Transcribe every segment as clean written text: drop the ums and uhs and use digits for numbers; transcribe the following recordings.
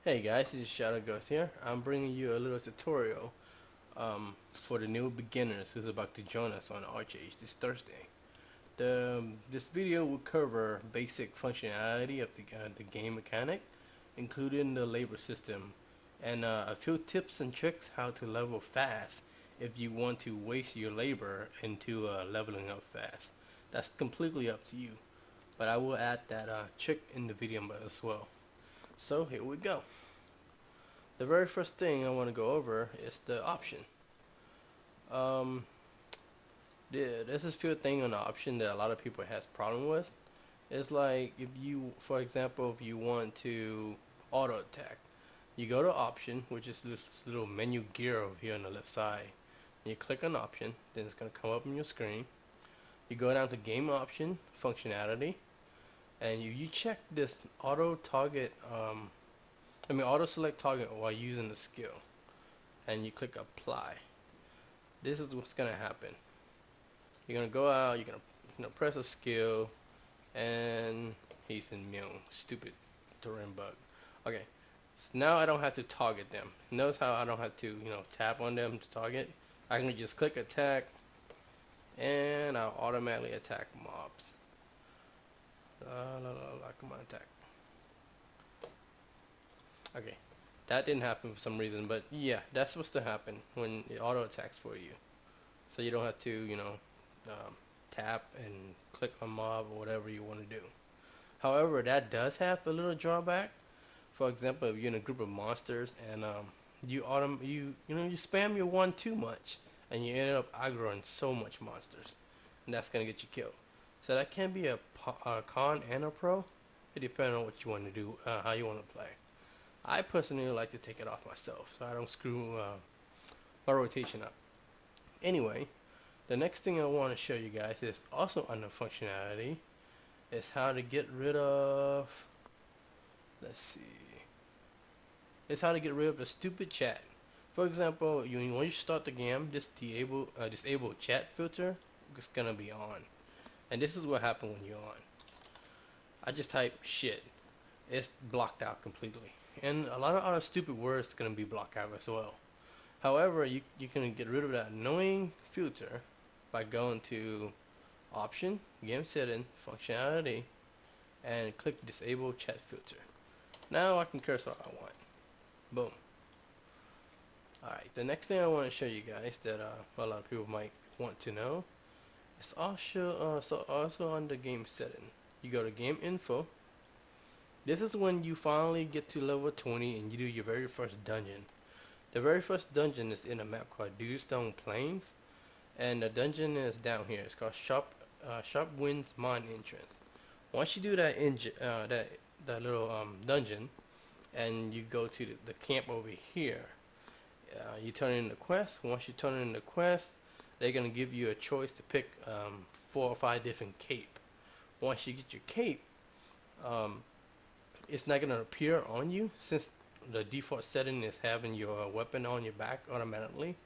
Hey guys, this is Shadow Ghost here. I'm bringing you a little tutorial for the new beginners who's about to join us on Archeage this Thursday. This video will cover basic functionality of the game mechanic, including the labor system, and a few tips and tricks how to level fast if you want to waste your labor into leveling up fast. That's completely up to you, but I will add that trick in the video as well. So here we go. The very first thing I want to go over is the option. Um, this is a thing on the option that a lot of people has problem with. It's like if you, for example, if you want to auto attack, you go to option, which is this little menu gear over here on the left side. You click on option, then it's going to come up on your screen. You go down to game option functionality, and you check this auto target. Auto select target while using the skill, and you click apply. This is what's gonna happen. You're gonna go out. You're gonna press a skill, and he's immune. Stupid terrain bug. Okay, so now I don't have to target them. Notice how I don't have to tap on them to target. I can just click attack, and I'll automatically attack mobs. Come on, attack. Okay, that didn't happen for some reason, but yeah, that's supposed to happen when it auto attacks for you. So you don't have to, tap and click on mob or whatever you want to do. However, that does have a little drawback. For example, if you're in a group of monsters and you spam your one too much, and you end up aggroing so much monsters, and that's gonna get you killed. So that can be a con and a pro. It depends on what you want to do, how you want to play. I personally like to take it off myself so I don't screw my rotation up. Anyway, the next thing I want to show you guys is also under functionality is how to get rid of, let's see, it's how to get rid of the stupid chat. For example, when you start the game, this disable chat filter is gonna be on, and this is what happened when you're on. I just type shit, it's blocked out completely. And a lot of other stupid words going to be blocked out as well. However, you can get rid of that annoying filter by going to option, game setting, functionality, and click disable chat filter. Now I can curse all I want. Boom. Alright, the next thing I want to show you guys that a lot of people might want to know is also on the game setting. You go to game info. This is when you finally get to level 20 and you do your very first dungeon. The very first dungeon is in a map called Dewstone Plains, and the dungeon is down here. It's called Sharp Winds Mine Entrance. Once you do that that little dungeon, and you go to the camp over here, you turn in the quest. Once you turn in the quest, they're gonna give you a choice to pick 4 or 5 different cape. Once you get your cape, it's not going to appear on you since the default setting is having your weapon on your back automatically.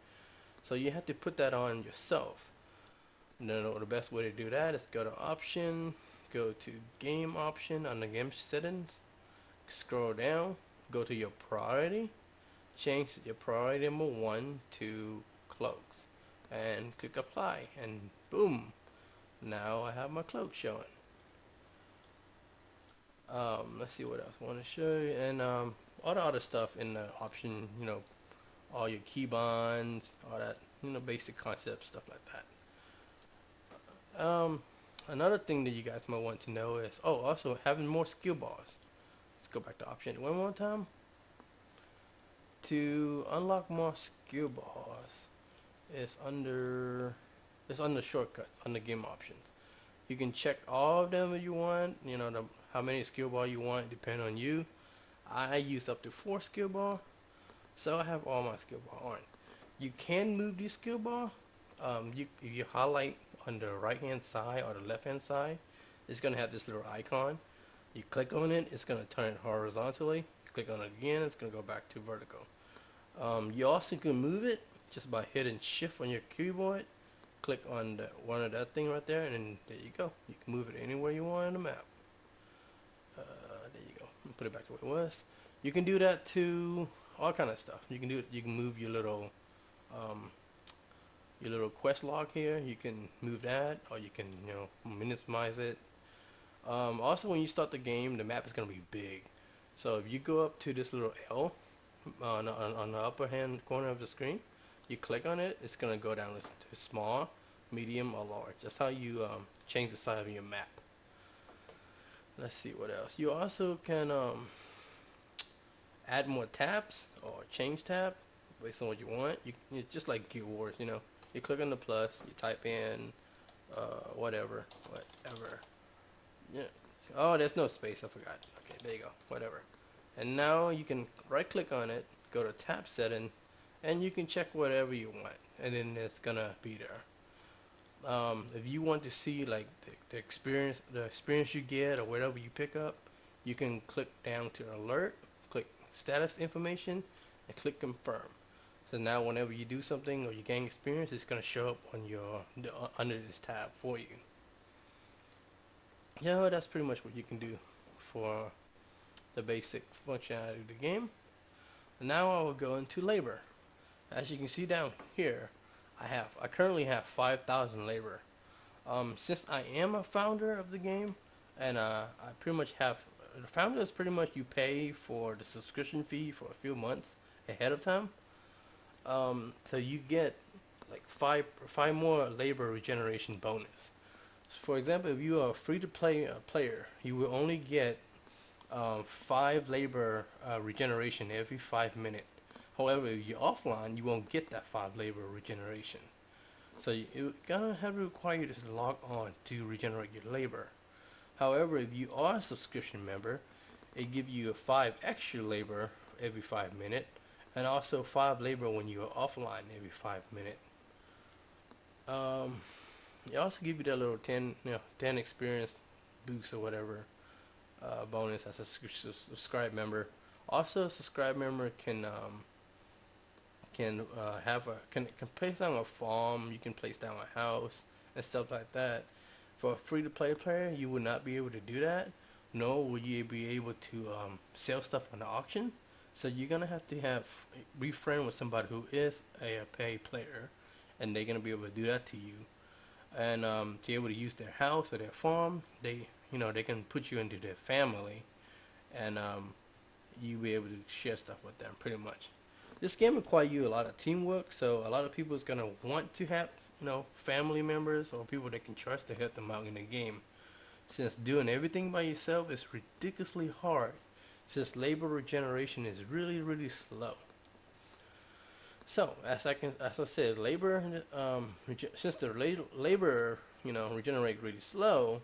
So you have to put that on yourself. And then the best way to do that is go to option, go to game option on the game settings, scroll down, go to your priority, change your priority number 1 to cloaks, and click apply, and boom, now I have my cloak showing. Let's see what else I want to show you, and all the other stuff in the option, all your keybinds, all that, basic concept stuff like that. Another thing that you guys might want to know is, also having more skill bars. Let's go back to option one more time. To unlock more skill bars, it's under shortcuts, under game options. You can check all of them if you want, how many skill bar you want, depend on you. I use up to 4 skill bar, so I have all my skill bar on. You can move these skill bar. If you highlight on the right hand side or the left hand side, it's gonna have this little icon. You click on it, it's gonna turn it horizontally. You click on it again, it's gonna go back to vertical. You also can move it just by hitting shift on your keyboard. Click on one of that thing right there, and then there you go. You can move it anywhere you want on the map. There you go. Put it back to where it was. You can do that to all kind of stuff. You can do it. You can move um, your little quest log here. You can move that, or you can minimize it. Also, when you start the game, the map is gonna be big. So if you go up to this little L on the upper hand corner of the screen, you click on it. It's gonna go down to small, medium, or large. That's how you change the size of your map. Let's see what else. You also can add more tabs or change tab based on what you want. You just like Gear Wars, You click on the plus, you type in whatever. Yeah. Oh, there's no space. I forgot. Okay, there you go. Whatever. And now you can right click on it, go to tab setting, and you can check whatever you want, and then it's gonna be there. If you want to see like the experience you get or whatever you pick up, you can click down to alert, click status information, and click confirm. So now whenever you do something or you gain experience, it's gonna show up on under this tab for you. Yeah, that's pretty much what you can do for the basic functionality of the game. And now I will go into labor. As you can see down here, I currently have 5,000 labor. Since I am a founder of the game, and I pretty much have the founder is pretty much you pay for the subscription fee for a few months ahead of time. So you get like five more labor regeneration bonus. So for example, if you are a free-to-play player, you will only get 5 labor regeneration every 5 minutes. However, if you're offline, you won't get that 5 labor regeneration. So you're gonna have to require you to log on to regenerate your labor. However, if you are a subscription member, it gives you a 5 extra labor every 5 minutes, and also 5 labor when you are offline every 5 minutes. It also give you that little 10 experience boost or whatever bonus as a subscribe member. Also, a subscribe member can place down a farm. You can place down a house and stuff like that. For a free-to-play player, you would not be able to do that. Nor will you be able to sell stuff on the auction. So you're gonna have to be friend with somebody who is a paid player, and they're gonna be able to do that to you. And to be able to use their house or their farm, they can put you into their family, and you be able to share stuff with them pretty much. This game requires you a lot of teamwork, so a lot of people is gonna want to have family members or people they can trust to help them out in the game. Since doing everything by yourself is ridiculously hard, since labor regeneration is really, really slow. So as I said, labor since the labor regenerate really slow,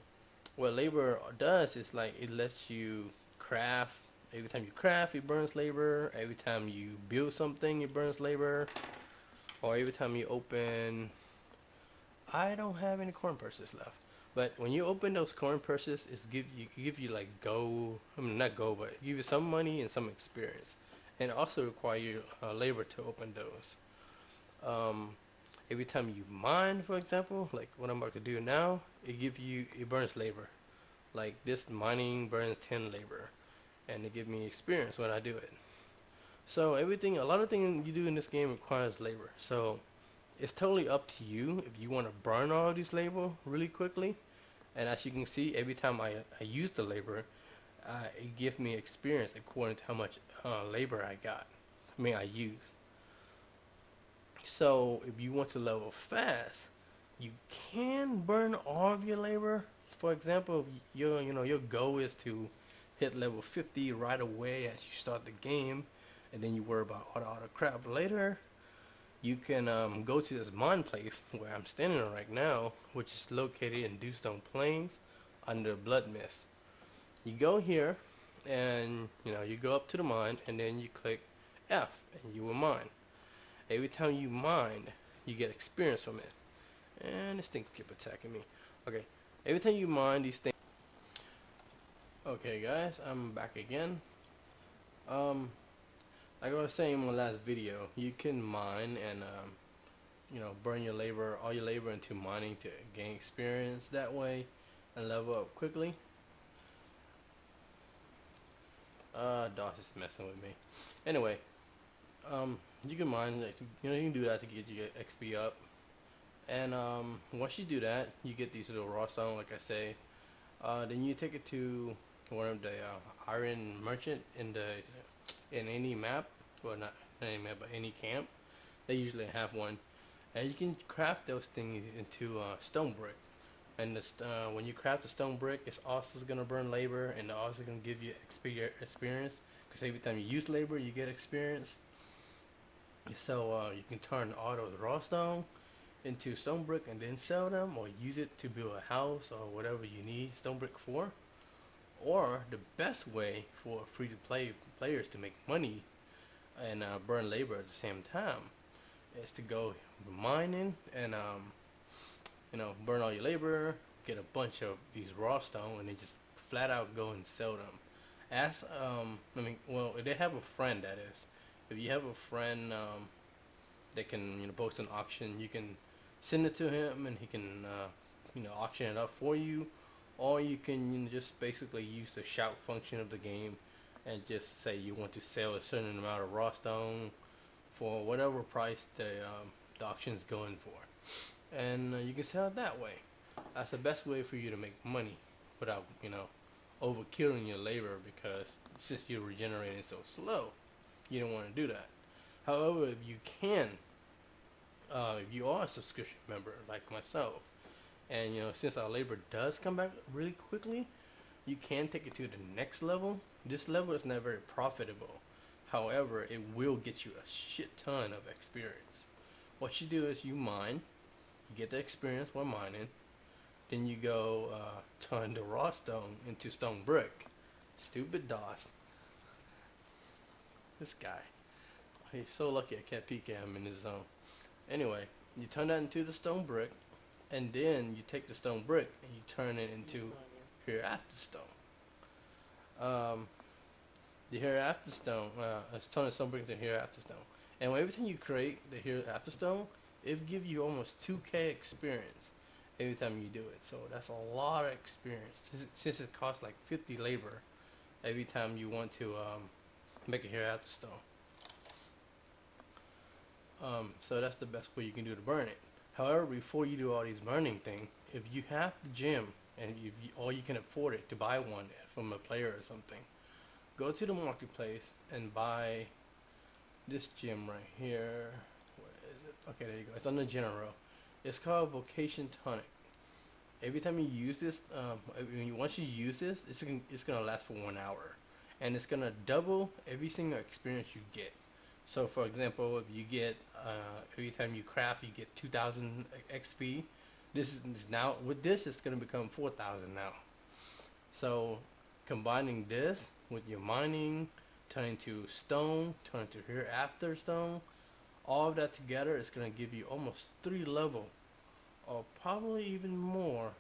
what labor does is like it lets you craft. Every time you craft, it burns labor. Every time you build something, it burns labor. Or every time you open, I don't have any corn purses left. But when you open those corn purses, it give you like gold. I mean not gold, but give you some money and some experience. And also require you labor to open those. Every time you mine, for example, like what I'm about to do now, it burns labor. Like this mining burns 10 labor, and it gives me experience when I do it. So a lot of things you do in this game requires labor. So it's totally up to you if you want to burn all these labor really quickly. And as you can see, every time I use the labor, it gives me experience according to how much labor I use. So if you want to level fast, you can burn all of your labor. For example, if your goal is to hit level 50 right away as you start the game, and then you worry about all the other crap later, you can go to this mine place where I'm standing right now, which is located in Dewstone Plains under Blood Mist. You go here, and you go up to the mine, and then you click F, and you will mine. Every time you mine, you get experience from it. And this thing keep attacking me. Okay, every time you mine these things. Okay, guys, I'm back again. Like I was saying in my last video, you can mine and burn all your labor into mining to gain experience that way and level up quickly. DOS is messing with me. Anyway, you can mine, like, you can do that to get your XP up. And once you do that, you get these little raw stone, like I say. Then you take it to one of the iron merchant in any map, well, not any map, but any camp. They usually have one, and you can craft those things into stone brick. And when you craft the stone brick, it's also gonna burn labor, and also gonna give you experience. Because every time you use labor, you get experience. So you can turn all those raw stone into stone brick and then sell them, or use it to build a house or whatever you need stone brick for. Or the best way for free to play players to make money and burn labor at the same time is to go mining and burn all your labor, get a bunch of these raw stone, and then just flat out go and sell them. If they have a friend, that is. If you have a friend that can post an auction, you can send it to him and he can auction it up for you, or you can just basically use the shout function of the game and just say you want to sell a certain amount of raw stone for whatever price the auction's going for, and you can sell it that way. That's the best way for you to make money without overkilling your labor, because since you're regenerating so slow, you don't want to do that. However, if you can, if you are a subscription member like myself, and since our labor does come back really quickly, you can take it to the next level. This level is not very profitable. However, it will get you a shit ton of experience. What you do is you mine, you get the experience while mining, then you go turn the raw stone into stone brick. Stupid DOS. This guy. He's so lucky I can't peek at him in his zone. Anyway, you turn that into the stone brick, and then you take the stone brick and you turn it into hereafter stone. The hereafter stone, it's turn the stone brick into hereafter stone. And every time you create the hereafter stone, it gives you almost 2k experience every time you do it. So that's a lot of experience. Since it costs like 50 labor every time you want to make a hereafter stone. So that's the best way you can do to burn it. However, before you do all these burning things, if you have the gem and or you can afford it to buy one from a player or something, go to the marketplace and buy this gem right here. Where is it? Okay, there you go. It's on the general. It's called Vocation Tonic. Every time you use this, once you use this, it's gonna last for 1 hour, and it's gonna double every single experience you get. So, for example, if you get every time you craft, you get 2,000 XP. This is now with this, it's gonna become 4,000 now. So, combining this with your mining, turning to stone, turning to hereafter stone, all of that together is gonna give you almost 3 level, or probably even more.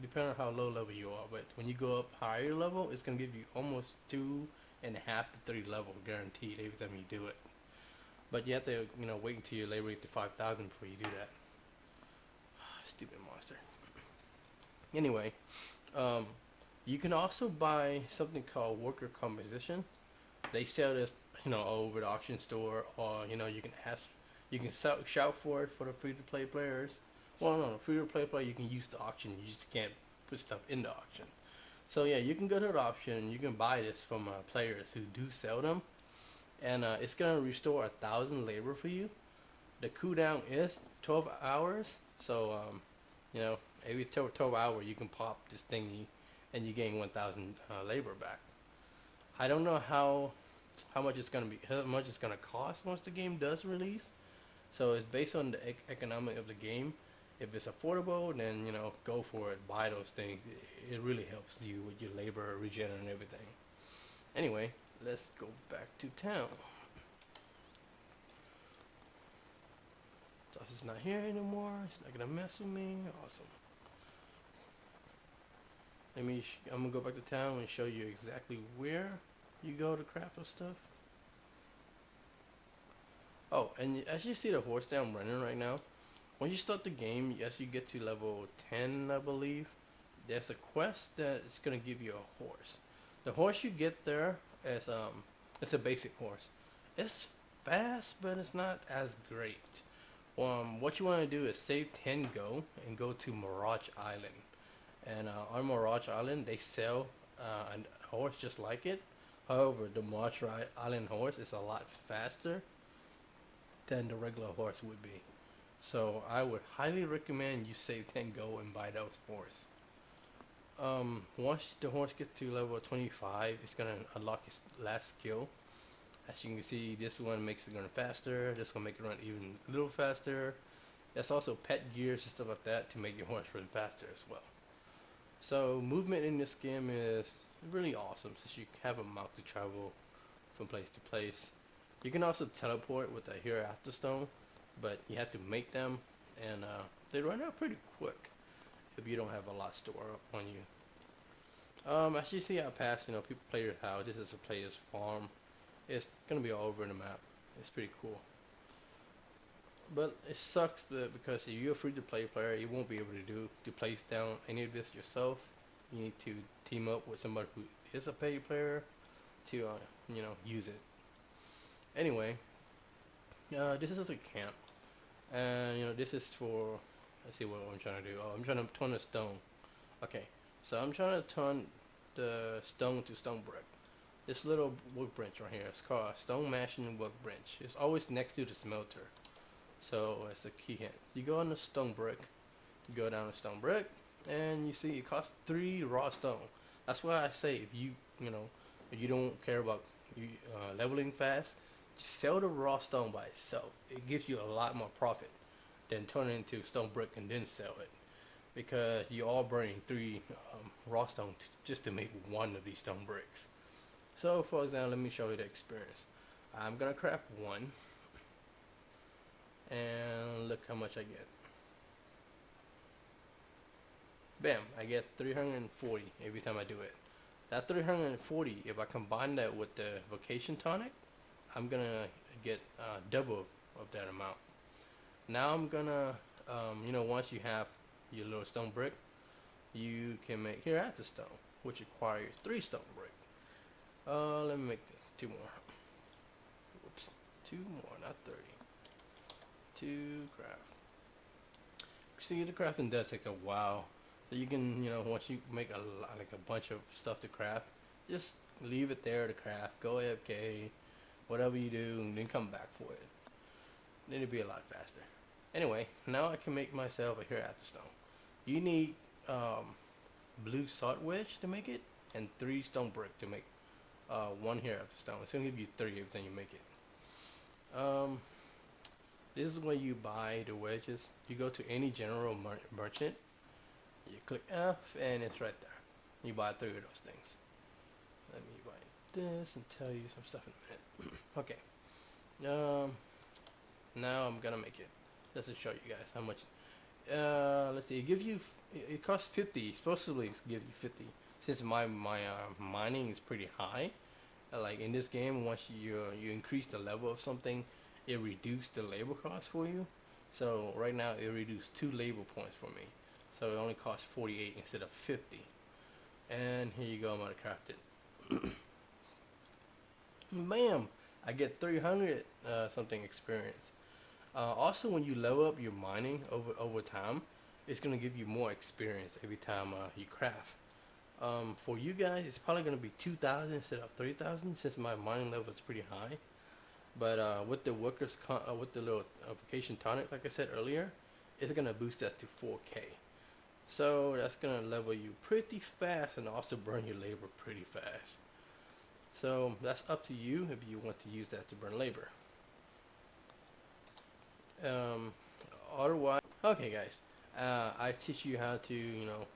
Depending on how low level you are, but when you go up higher level, it's gonna give you almost 2.5 to 3 level guaranteed every time you do it. But you have to, wait until your labor gets to 5,000 before you do that. Stupid monster. Anyway, you can also buy something called worker composition. They sell this, over the auction store, or you can shout for it for the free-to-play players. Well, no, free-to-play player, you can use the auction. You just can't put stuff in the auction. So yeah, you can go to the auction. You can buy this from players who do sell them, and it's gonna restore 1,000 labor for you. The cooldown is 12 hours. So every 12 hours you can pop this thingy, and you gain 1,000 labor back. I don't know how much it's gonna cost once the game does release. So it's based on the economic of the game. If it's affordable, then go for it. Buy those things. It really helps you with your labor, regen, and everything. Anyway, let's go back to town. Josh is not here anymore. He's not gonna mess with me. Awesome. I'm gonna go back to town and show you exactly where you go to craft those stuff. Oh, and as you see the horse that I'm running right now, when you start the game, as you get to level 10, I believe, there's a quest that is going to give you a horse. The horse you get there It's it's a basic horse. It's fast, but it's not as great. What you want to do is save 10 go and go to Mirage Island. And on Mirage Island, they sell a horse just like it. However, the Mirage Island horse is a lot faster than the regular horse would be. So I would highly recommend you save 10 go and buy those horse. Once the horse gets to level 25, it's gonna unlock its last skill. As you can see, this one makes it run faster. This one make it run even a little faster. There's also pet gears and stuff like that to make your horse run faster as well. So movement in this game is really awesome since you have a mount to travel from place to place. You can also teleport with the Hereafter Stone, but you have to make them, and they run out pretty quick if you don't have a lot stored up on you. As you see out past, people play your house. This is a player's farm. It's gonna be all over the map. It's pretty cool. But it sucks because if you're a free-to-play player, you won't be able to place down any of this yourself. You need to team up with somebody who is a paid player to use it. Anyway, this is a camp, and this is for, let's see what I'm trying to do. Oh, I'm trying to turn a stone. Okay, so I'm trying to turn the stone to stone brick. This little workbench right here, it's called a stone mashing workbench. It's always next to the smelter, so it's a key hint. You go on the stone brick, you go down the stone brick, and you see it costs 3 raw stone. That's why I say if you don't care about leveling fast, just sell the raw stone by itself. It gives you a lot more profit than turn it into stone brick and then sell it, because you're all burning 3 raw stone just to make one of these stone bricks. So for example, let me show you the experience. I'm gonna craft 1, and look how much I get. Bam, I get 340 every time I do it. That 340, if I combine that with the vacation tonic, I'm gonna get double of that amount. Now I'm gonna, once you have your little stone brick, you can make Hereafter Stone, which requires 3 stone brick. Let me make 2 more. Whoops, 2 more, not 30. 2 craft. See, the crafting does take a while. So you can, once you make a bunch of stuff to craft, just leave it there to craft. Go AFK, whatever you do, and then come back for it. Then it'll be a lot faster. Anyway, now I can make myself a Hereafter Stone. You need blue salt wedge to make it, and 3 stone brick to make 1 Hereafter Stone. It's gonna give you 3 every time you make it. This is where you buy the wedges. You go to any general merchant. You click F, and it's right there. You buy 3 of those things. Let me buy this and tell you some stuff in a minute. Okay. Now I'm gonna make it. Just to show you guys how much. Let's see. It costs 50. Supposedly it's give you 50. Since my mining is pretty high, like in this game, once you increase the level of something, it reduced the labor cost for you. So right now it reduced 2 labor points for me. So it only costs 48 instead of 50. And here you go, I'm gonna craft it. Bam! I get 300 something experience. Also, when you level up your mining over time, it's gonna give you more experience every time you craft. For you guys, it's probably gonna be 2,000 instead of 3,000 since my mining level is pretty high. But with the with the little vacation tonic, like I said earlier, it's gonna boost that to 4K. So that's gonna level you pretty fast and also burn your labor pretty fast. So that's up to you if you want to use that to burn labor. Otherwise, okay guys, I teach you how to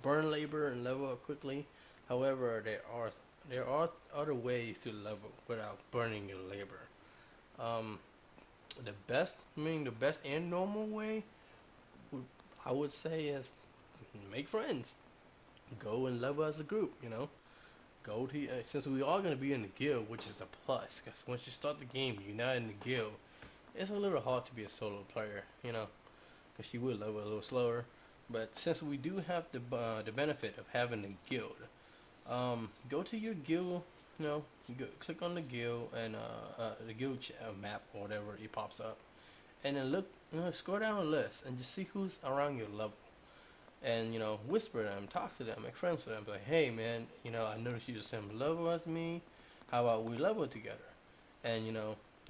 burn labor and level up quickly. However, there are other ways to level without burning your labor. The best and normal way, I would say, is make friends. Go and level as a group. Go to since we are gonna be in the guild, which is a plus. Because once you start the game, you're not in the guild. It's a little hard to be a solo player, because you will level a little slower. But since we do have the benefit of having a guild, go to your guild you go click on the guild and the guild map or whatever, it pops up, and then look, scroll down the list and just see who's around your level, and whisper them, talk to them, make friends with them, like, hey man, I noticed you're the same level as me. How about we level together? And you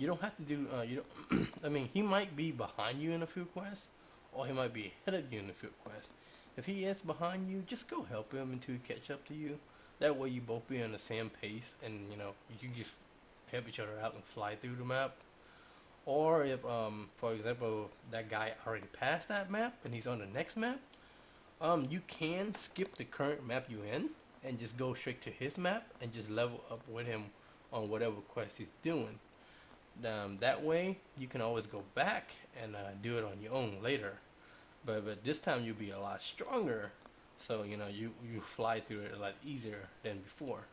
don't have to do you don't. I mean, he might be behind you in a few quests, or he might be ahead of you in a few quests. If he is behind you, just go help him until he catch up to you. That way you both be on the same pace, and you can just help each other out and fly through the map. Or if for example, that guy already passed that map and he's on the next map, you can skip the current map you in and just go straight to his map and just level up with him on whatever quest he's doing. That way you can always go back and do it on your own later. But this time you'll be a lot stronger, so you fly through it a lot easier than before.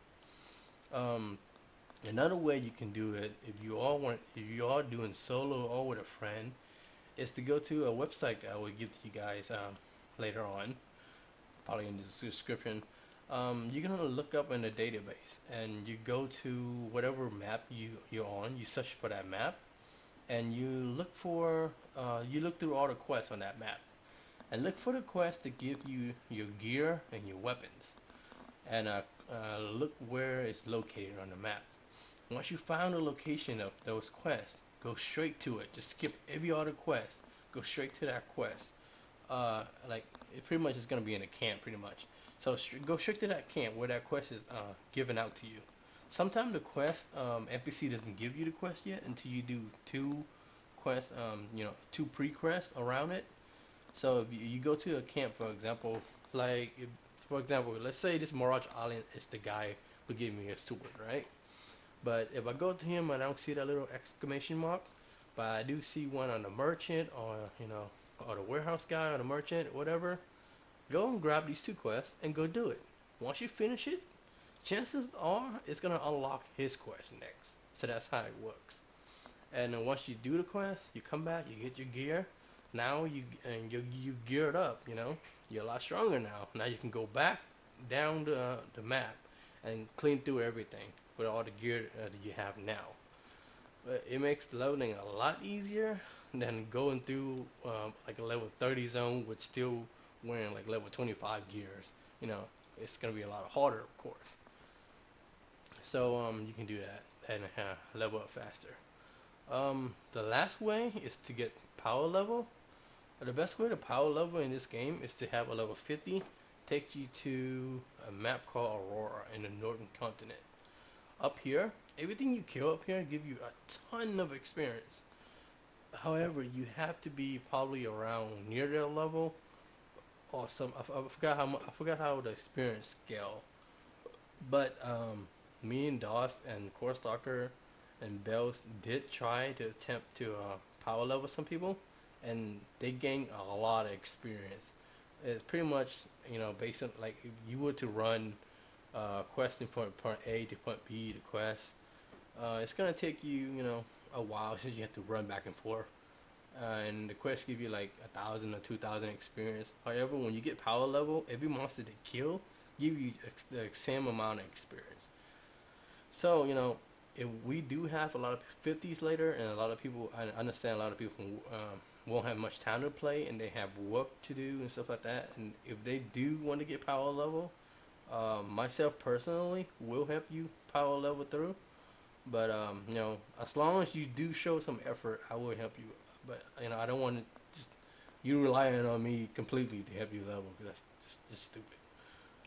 Another way you can do it, if you are doing solo or with a friend, is to go to a website I will give to you guys later on, probably in the description. You can look up in the database, and you go to whatever map you're on. You search for that map, and you look through all the quests on that map, and look for the quests to give you your gear and your weapons, and look where it's located on the map. Once you found the location of those quests, go straight to it. Just skip every other quest. Go straight to that quest. Like, it pretty much is going to be in a camp, pretty much. So go straight to that camp where that quest is given out to you. Sometimes the quest NPC doesn't give you the quest yet until you do two quests, two pre-quests around it. So if you go to a camp, for example, let's say this Mirage Island is the guy who gave me a sword, right? But if I go to him and I don't see that little exclamation mark, but I do see one on the merchant, or or the warehouse guy, or the merchant, whatever, go and grab these two quests and go do it. Once you finish it, chances are it's gonna unlock his quest next. So that's how it works. And then once you do the quest, you come back, you get your gear. Now you geared up. You're a lot stronger now. Now you can go back down the map and clean through everything with all the gear that you have now. But it makes leveling a lot easier than going through like a level 30 zone with still wearing like level 25 gears. It's gonna be a lot harder, of course. So you can do that and level up faster. The last way is to get power level. The best way to power level in this game is to have a level 50 take you to a map called Aurora in the northern continent. Up here, everything you kill up here give you a ton of experience. However, you have to be probably around near their level, or some. I forgot how the experience scale. But me and Doss and Core Stalker and Bells did try to attempt to power level some people, and they gained a lot of experience. It's pretty much based on, like, if you were to run questing from point A to point B to quest, it's gonna take you a while, since you have to run back and forth, and the quests give you like 1,000 or 2,000 experience. However, when you get power level, every monster they kill give you the same amount of experience. So if we do have a lot of 50s later, and a lot of people, I understand a lot of people won't have much time to play, and they have work to do and stuff like that, and if they do want to get power level, myself personally will help you power level through. But as long as you do show some effort, I will help you. But I don't want to just you relying on me completely to help you level, because that's just stupid.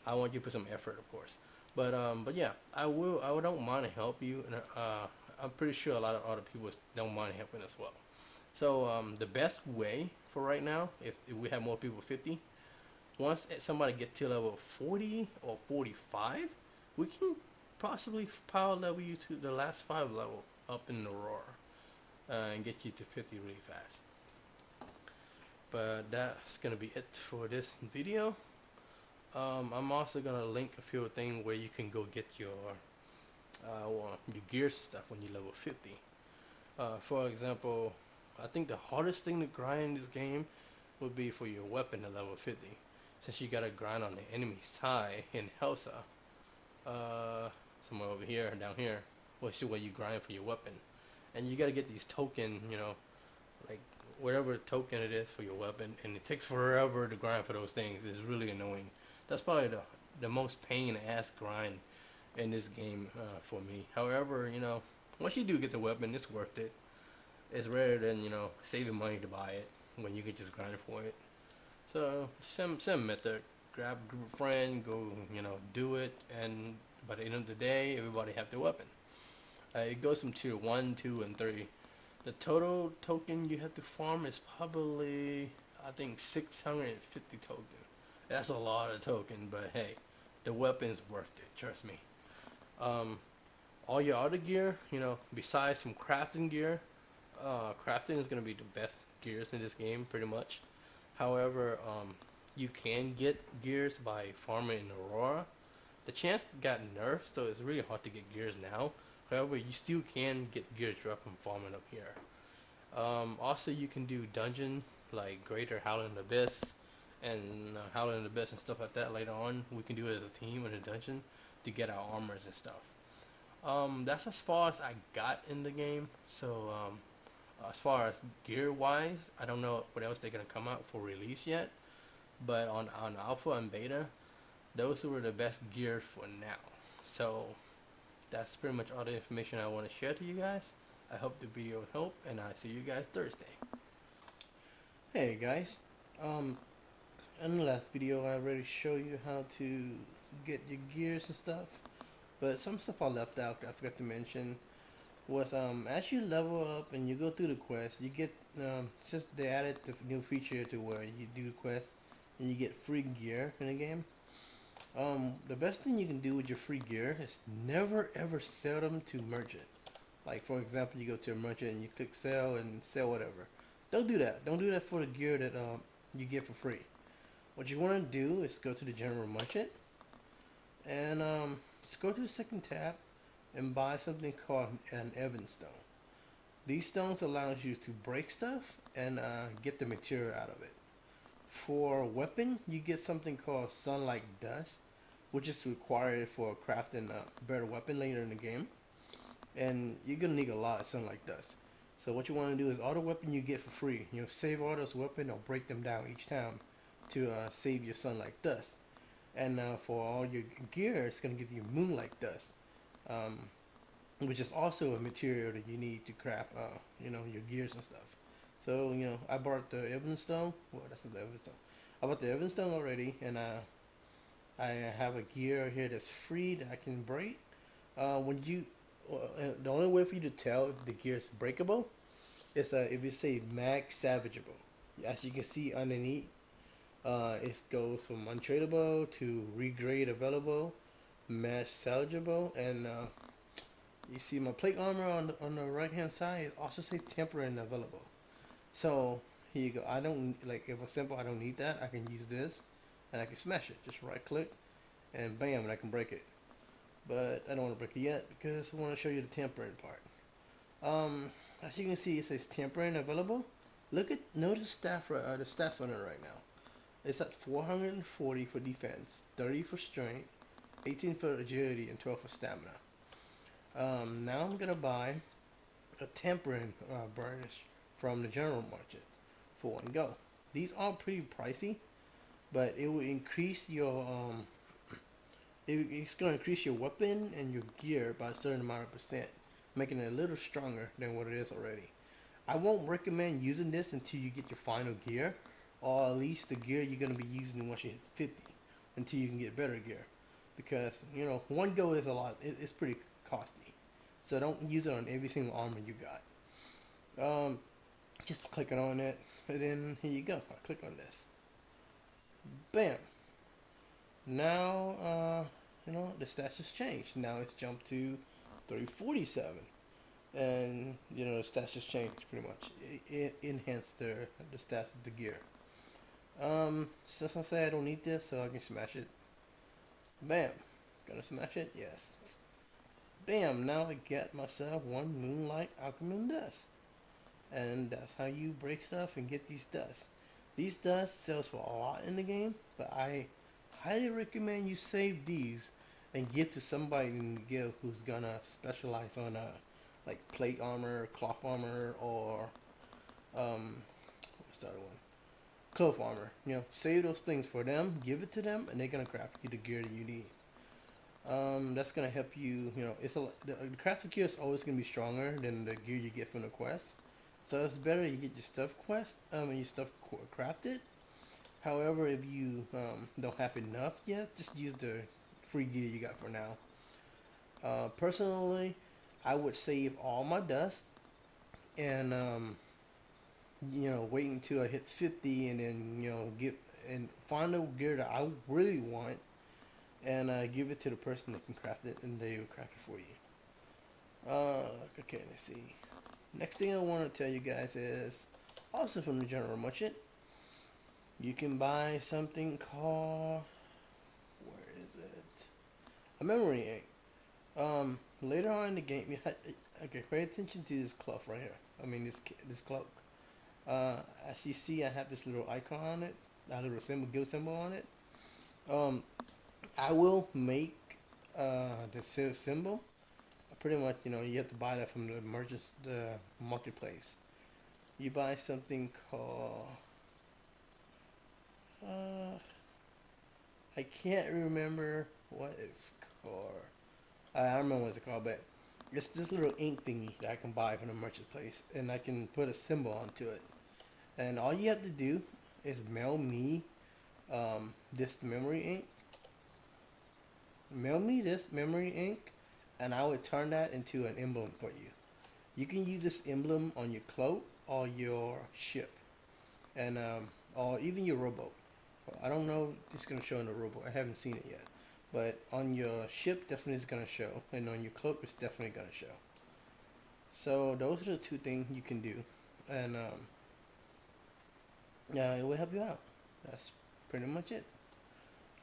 I want you to put some effort, of course. But yeah, I don't mind to help you, and I'm pretty sure a lot of other people don't mind helping as well. So the best way for right now, if we have more people 50, once somebody gets to level 40 or 45, we can possibly power level you to the last 5 level up in Aurora, and get you to 50 really fast. But that's gonna be it for this video. I'm also gonna link a few things where you can go get your gears and stuff when you level 50. For example, I think the hardest thing to grind in this game would be for your weapon to level 50, since you gotta grind on the enemy side in Helsa. somewhere over here or down here, which is where you grind for your weapon. And you gotta get these token, like whatever token it is for your weapon, and it takes forever to grind for those things. It's really annoying. That's probably the most pain ass grind in this game for me. However, once you do get the weapon, it's worth it. It's rather than saving money to buy it when you can just grind for it. So same method. Grab a group of friends, go do it, and by the end of the day, everybody have their weapon. It goes from tier 1, 2, and 3. The total token you have to farm is probably, I think, 650 token. That's a lot of token, but hey, the weapon's worth it, trust me. All your other gear, besides some crafting gear, crafting is going to be the best gears in this game, pretty much. However, you can get gears by farming in Aurora. The chance got nerfed, so it's really hard to get gears now. However, you still can get gears drop from farming up here. Also, you can do dungeon like Greater Howling Abyss and Howling Abyss and stuff like that later on. We can do it as a team in a dungeon to get our armors and stuff. That's as far as I got in the game. So, as far as gear wise, I don't know what else they're gonna come out for release yet. But on alpha and beta, those were the best gears for now. So that's pretty much all the information I want to share to you guys. I hope the video helped, and I'll see you guys Thursday. Hey guys, in the last video I already showed you how to get your gears and stuff, but some stuff I left out that I forgot to mention was as you level up and you go through the quest, you get since they added the new feature to where you do the quest and you get free gear in the game. The best thing you can do with your free gear is never ever sell them to merchant. Like for example, you go to a merchant and you click sell and sell whatever. Don't do that. Don't do that for the gear that you get for free. What you want to do is go to the general merchant and just go to the second tab and buy something called an Evans stone. These stones allows you to break stuff and get the material out of it. For weapon, you get something called sunlight dust, which is required for crafting a better weapon later in the game. And you're gonna need a lot of sunlight dust. So what you want to do is all the weapon you get for free, save all those weapons or break them down each time to save your sunlight dust. And for all your gear, it's gonna give you moonlight dust, which is also a material that you need to craft, your gears and stuff. So, I bought the Evans stone. Well, that's not the Evans stone. I bought the Evans stone already, and I have a gear here that's free that I can break. The only way for you to tell if the gear is breakable is if you say max salvageable. As you can see underneath, it goes from untradeable to regrade available, max salvageable, and you see my plate armor on the right hand side. It also says temporary and available. So here you go. I don't like if it's simple. I don't need that. I can use this, and I can smash it. Just right click, and bam, and I can break it. But I don't want to break it yet because I want to show you the tempering part. As you can see, it says temporary and available. Notice the stats on it right now. It's at 440 for defense, 30 for strength, 18 for agility, and 12 for stamina. Now I'm gonna buy a tempering burnish from the general market for one go. These are pretty pricey, but it will increase your it's going to increase your weapon and your gear by a certain amount of percent, making it a little stronger than what it is already. I won't recommend using this until you get your final gear, or at least the gear you're going to be using once you hit 50, until you can get better gear, because one go is a lot. It's pretty costly, so don't use it on every single armor you got. Just clicking on it, and then here you go. I click on this. Bam. Now, the stats has changed. Now it's jumped to 347. And, the stats just changed pretty much. It enhanced the stats of the gear. Since I say I don't need this, so I can smash it. Bam. Gonna smash it? Yes. Bam. Now I get myself one moonlight alchemy dust. And that's how you break stuff and get these dusts. These dusts sells for a lot in the game, but I highly recommend you save these and give to somebody in the guild who's gonna specialize on like plate armor, cloth armor, or what's the other one? Cloth armor. You know, save those things for them, give it to them, and they're gonna craft you the gear that you need. That's gonna help you. You know, the crafted gear is always gonna be stronger than the gear you get from the quest. So it's better you get your stuff and your stuff crafted. However, if you don't have enough yet, just use the free gear you got for now. Personally, I would save all my dust and wait until I hit 50 and then get and find the gear that I really want and give it to the person that can craft it, and they will craft it for you. Okay, let's see. Next thing I want to tell you guys is also from the general merchant. You can buy something called, where is it? A memory ink. Later on in the game, okay, pay attention to this cloth right here. I mean this cloak. As you see, I have this little icon on it, a little guild symbol on it. I will make the symbol. Pretty much, you have to buy that from the marketplace. You buy something called, I can't remember what it's called. I remember what it's called, but it's this little ink thingy that I can buy from the marketplace, and I can put a symbol onto it. And all you have to do is mail me this memory ink. Mail me this memory ink, and I would turn that into an emblem for you. You can use this emblem on your cloak or your ship, and or even your rowboat. I don't know if it's gonna show in the rowboat. I haven't seen it yet, but on your ship definitely is gonna show, and on your cloak it's definitely gonna show. So those are the two things you can do, and yeah, it will help you out. That's pretty much it.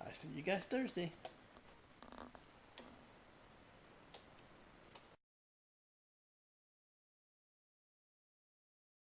I see you guys Thursday.